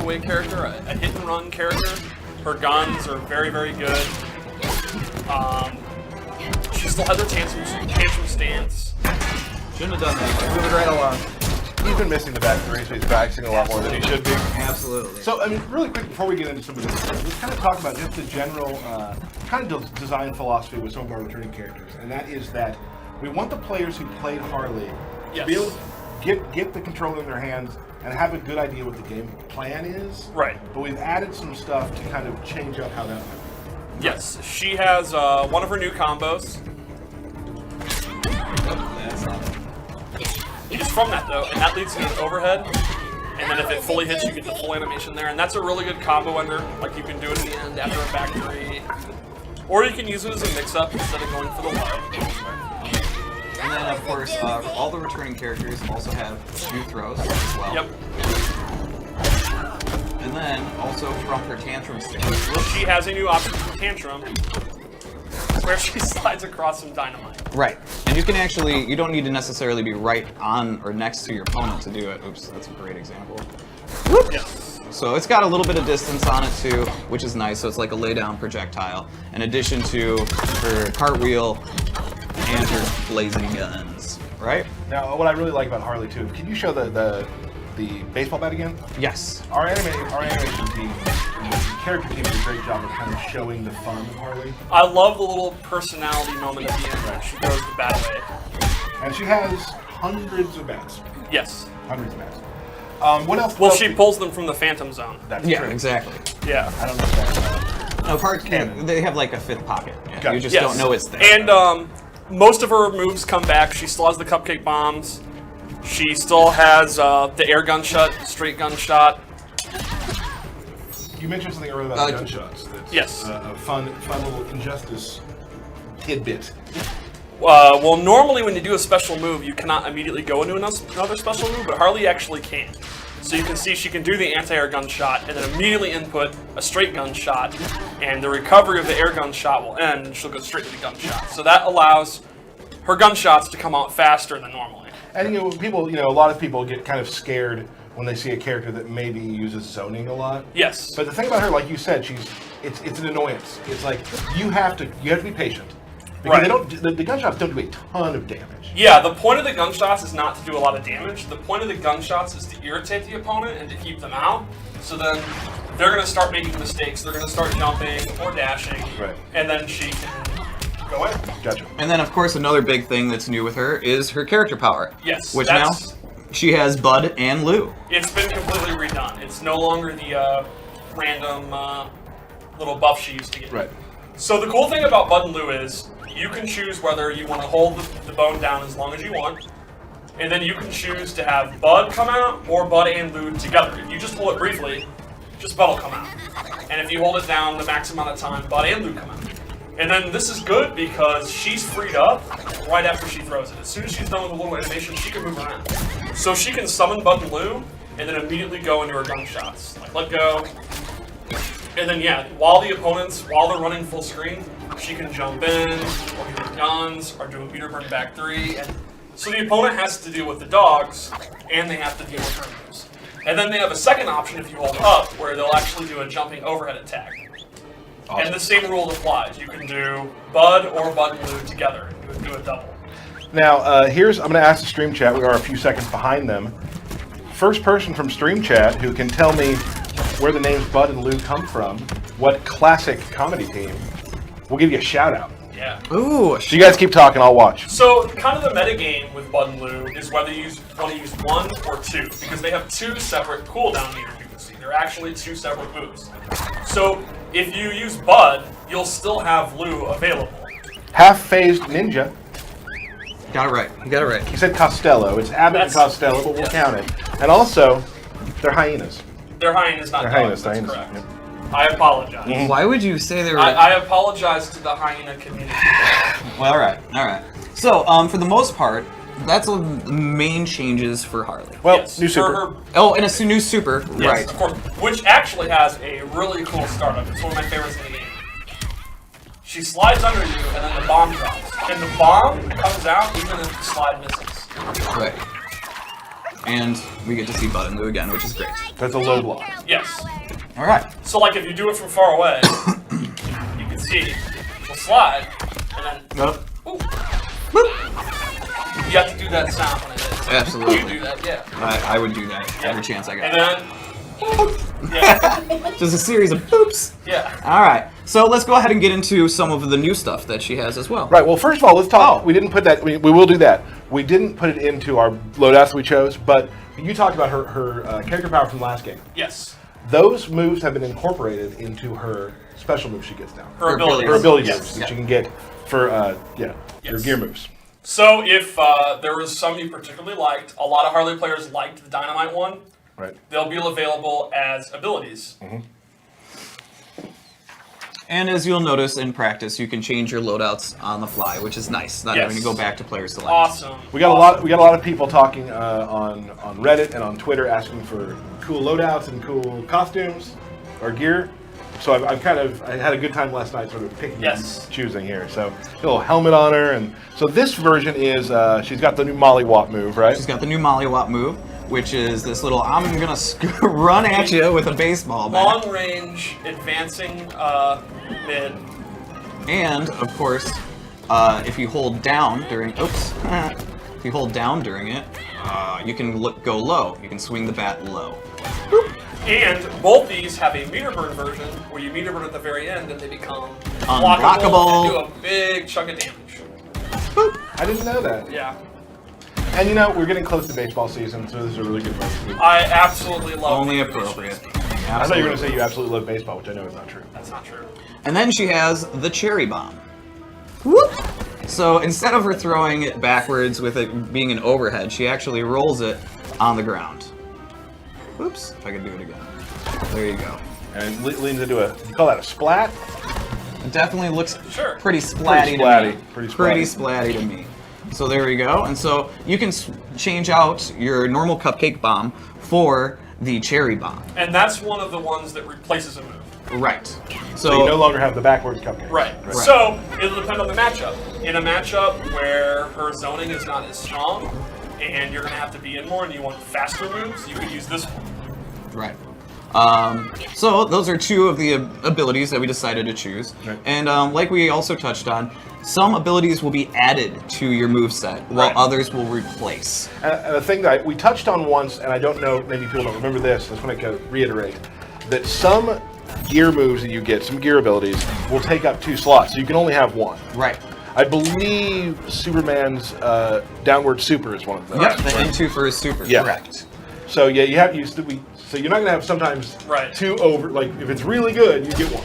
breakaway character, a hit-and-run character. Her guns are very, very good. She still has her tantrum stance. Shouldn't have done that. Moving right along. He's been missing the back three, so he's practicing a lot more than he should be. Absolutely. So, I mean, really quick before we get into some of this, let's kind of talk about just the general kind of design philosophy with some of our returning characters, and that is that we want the players who played Harley to be able to get the controller in their hands and have a good idea what the game plan is. Right. But we've added some stuff to kind of change up how that works. Yes, she has one of her new combos. That's not it. It's from that though, and that leads to an overhead. And then if it fully hits, you get the full animation there, and that's a really good combo ender. Like you can do it at the end after a back three, or you can use it as a mix-up instead of going for the Y. And then, of course, all the returning characters also have new throws as well. Yep. And then, also from her tantrum stance. She has a new option for tantrum, where she slides across some dynamite. Right. And you can actually, you don't need to necessarily be right on or next to your opponent to do it. Oops, that's a great example. Whoop. Yes. So it's got a little bit of distance on it too, which is nice. So it's like a lay-down projectile, in addition to her cartwheel and her blazing guns. Right? Now, what I really like about Harley too, can you show the baseball bat again? Yes. Our animation team, the character team did a great job of kind of showing the fun of Harley. I love the little personality moment at the end where she goes the bat away. And she has hundreds of bats. Yes. Hundreds of bats. What else? Well, she pulls them from the Phantom Zone. That's Yeah, true. exactly. Yeah. I don't know if that's No, parts Canon. they have like a fifth pocket. Yeah, Gotcha. you just Yes. don't know it's there. And most of her moves come back. She still has the cupcake bombs. She still has the air gunshot, straight gunshot. You mentioned something earlier about gunshots. That's Yes. A fun little Injustice tidbit. Well, normally when you do a special move, you cannot immediately go into another special move, but Harley actually can. So you can see she can do the anti-air gunshot and then immediately input a straight gunshot, and the recovery of the air gunshot will end, and she'll go straight to the gunshot. So that allows her gunshots to come out faster than normally. And a lot of people get kind of scared when they see a character that maybe uses zoning a lot. Yes. But the thing about her, like you said, it's an annoyance. It's like you have to be patient. Because Right. the gunshots don't do a ton of damage. Yeah, the point of the gunshots is not to do a lot of damage. The point of the gunshots is to irritate the opponent and to keep them out. So then they're going to start making mistakes. They're going to start jumping or dashing. Right. And then she can go in. Gotcha. And then, of course, another big thing that's new with her is her character power. Yes, Which now she has Bud and Lou. It's been completely redone. It's no longer the random little buff she used to get. Right. So the cool thing about Bud and Lou is you can choose whether you want to hold the bone down as long as you want, and then you can choose to have Bud come out or Bud and Lou together. If you just hold it briefly, just Bud will come out. And if you hold it down the max amount of time, Bud and Lou come out. And then this is good because she's freed up right after she throws it. As soon as she's done with the little animation, she can move around. So she can summon Bud and Lou and then immediately go into her gunshots. Like let go. And then while they're running full screen, she can jump in, or use her guns, or do a meter burn back three. And so the opponent has to deal with the dogs, and they have to deal with her moves. And then they have a second option if you hold up, where they'll actually do a jumping overhead attack. Awesome. And the same rule applies. You can do Bud or Bud and Lou together. You can do a double. Now, I'm going to ask the stream chat. We are a few seconds behind them. First person from stream chat who can tell me where the names Bud and Lou come from, what classic comedy team, we'll give you a shout out. Yeah. Ooh. So you guys keep talking, I'll watch. So kind of the meta game with Bud and Lou is whether you want to use one or two, because they have two separate cooldown meters you can see. They're actually two separate moves. So if you use Bud, you'll still have Lou available. Half-phased ninja. Got it right. You got it right. He said Costello. It's Abbott and Costello, but we'll count it. And also, they're hyenas. They're hyenas, not dogs. That's hyenas. correct. Yep. I apologize. Why would you say they were? I apologize to the hyena community. Well, all right. So, for the most part, that's the main changes for Harley. Well, Yes, new for super. her- Oh, and a new super. Yes, Right. of course, which actually has a really cool startup. It's one of my favorites in the game. She slides under you, and then the bomb drops. And the bomb comes out even if the slide misses. Right. And we get to see Bud and Lou again, which is great. That's a low block. Yes. All right. So like if you do it from far away, you can see it'll slide, and then Nope. ooh, you have to do that sound when it is. Absolutely. You do that, yeah. I would do that every chance I got. And then, yeah, Just a series of boops. yeah. All right. So let's go ahead and get into some of the new stuff that she has as well. Right. Well, first of all, let's talk. Oh. We didn't put that. We will do that. We didn't put it into our loadouts we chose, but you talked about her character power from last game. Yes. Those moves have been incorporated into her special moves she gets down. Her abilities. Her ability Yes. moves that you can get for her Yes. gear moves. So if there was some you particularly liked, a lot of Harley players liked the Dynamite one. Right. They'll be available as abilities. And as you'll notice in practice, you can change your loadouts on the fly, which is nice. Not Yes. having to go back to player select. Awesome. We got a lot of people talking on Reddit and on Twitter asking for cool loadouts and cool costumes or gear. So I had a good time last night, sort of picking Yes. and choosing here. So a little helmet on her, and so this version is she's got the new Mollywop move, right? She's got the new Mollywop move, which is this little I'm gonna run at you with a baseball bat. Long range, advancing mid. And of course, if you hold down during if you hold down during it, you can go low. You can swing the bat low. And both these have a meter burn version where you meter burn at the very end and they become Unblockable. and do a big chunk of damage. I didn't know that. Yeah. And you know, we're getting close to baseball season, so this is a really good one. I absolutely love Only the appropriate. I thought you were going to say you absolutely love baseball, which I know is not true. That's not true. And then she has the cherry bomb. Whoop! So instead of her throwing it backwards with it being an overhead, she actually rolls it on the ground. Whoops, if I could do it again. There you go. And it leans into you call that a splat? It definitely looks Sure. pretty splatty to me. Pretty splatty to me. So there we go. And so you can change out your normal cupcake bomb for the cherry bomb. And that's one of the ones that replaces a move. Right. So you no longer have the backwards cupcake. Right. So it'll depend on the matchup. In a matchup where her zoning is not as strong, and you're going to have to be in more and you want faster moves, you could use this one. Right. So those are two of the abilities that we decided to choose. Right. And like we also touched on, some abilities will be added to your moveset, while Right. others will replace. And the thing that we touched on once, and I don't know, maybe people don't remember this, I just want to reiterate, that some gear moves that you get, some gear abilities, will take up 2 slots, so you can only have one. Right. I believe Superman's downward super is one of those. Yep, the N2 for his super, Yeah. correct. So yeah, you have so you're not gonna have sometimes Right. 2 over. Like if it's really good, you get 1.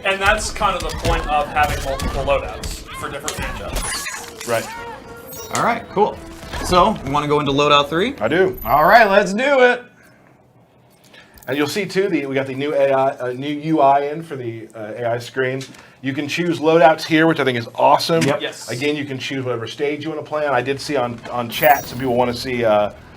And that's kind of the point of having multiple loadouts for different matchups. Right. All right, cool. So, you want to go into loadout 3? I do. All right, let's do it. And you'll see too, we got the new AI, new UI in for the AI screen. You can choose loadouts here, which I think is awesome. Yep. Yes. Again, you can choose whatever stage you want to play on. I did see on chat some people want to see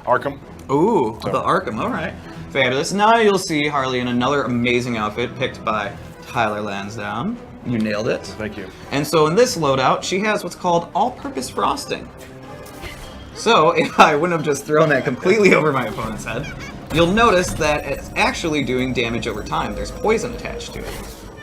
Arkham. Ooh, the Arkham, all right. Fabulous. Now you'll see Harley in another amazing outfit picked by Tyler Lansdowne. You nailed it. Thank you. And so in this loadout, she has what's called all-purpose frosting. So if I wouldn't have just thrown that completely over my opponent's head, you'll notice that it's actually doing damage over time. There's poison attached to it.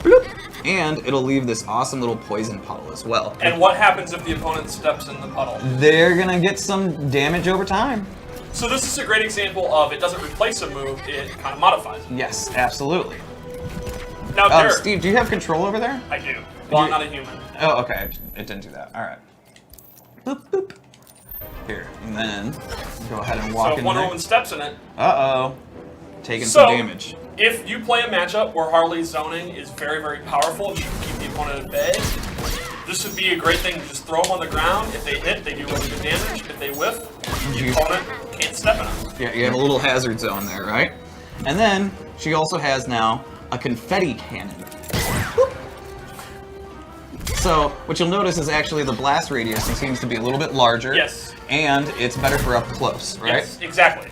Bloop. And it'll leave this awesome little poison puddle as well. And what happens if the opponent steps in the puddle? They're gonna get some damage over time. So this is a great example of it doesn't replace a move, it kind of modifies it. Yes, absolutely. Now, Derek, Steve, do you have control over there? I do. Well, I'm not a human. Oh, okay. It didn't do that. All right. Boop, boop. Here, and then go ahead and walk So in if Wonder there. Woman steps in it. Uh-oh. Taking So, some damage. if you play a matchup where Harley's zoning is very, very powerful, you can keep the opponent at bay, this would be a great thing to just throw them on the ground. If they hit, they do really good damage. If they whiff, the opponent can't step in them. Yeah, you have a little hazard zone there, right? And then she also has now a confetti cannon. So what you'll notice is actually the blast radius seems to be a little bit larger. Yes. And it's better for up close, right? Yes, exactly.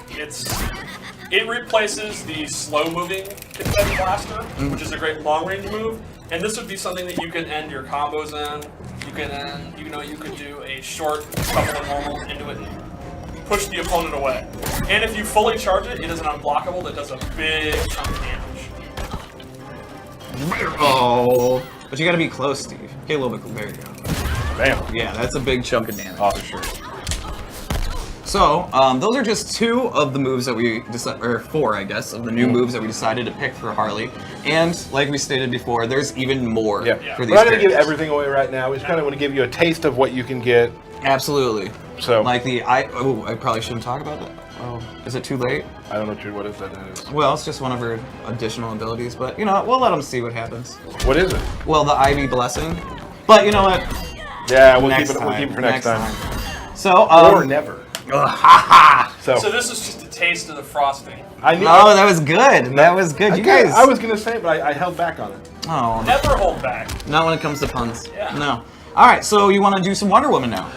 It replaces the slow-moving confetti blaster, which is a great long-range move, and this would be something that you can end your combos in. You can end, you could do a short couple of normals into it and push the opponent away. And if you fully charge it, it is an unblockable that does a big chunk of damage. Oh, but you gotta be close, Steve. Okay, a little bit. There you go. Bam. Yeah, that's a big chunk of damage. Oh, for sure. So, those are just 2 of the moves that we decided, or 4, I guess, of the new moves that we decided to pick for Harley. And like we stated before, there's even more for these We're not going to give characters. everything away right now. We just kind of want to give you a taste of what you can get. Absolutely. So, Like I probably shouldn't talk about that. Oh, is it too late? I don't know what is that is. Well, it's just one of her additional abilities, but you know what? We'll let them see what happens. What is it? Well, the Ivy Blessing. But you know what? Yeah, we'll Next keep it. We'll keep it for next time. So, Or never. So this is just a taste of the frosting. I knew. Oh, that was good. That was good. You guys. I was gonna say it, but I held back on it. Oh, Never hold back. not when it comes to puns. Yeah. No. All right. So you want to do some Wonder Woman now?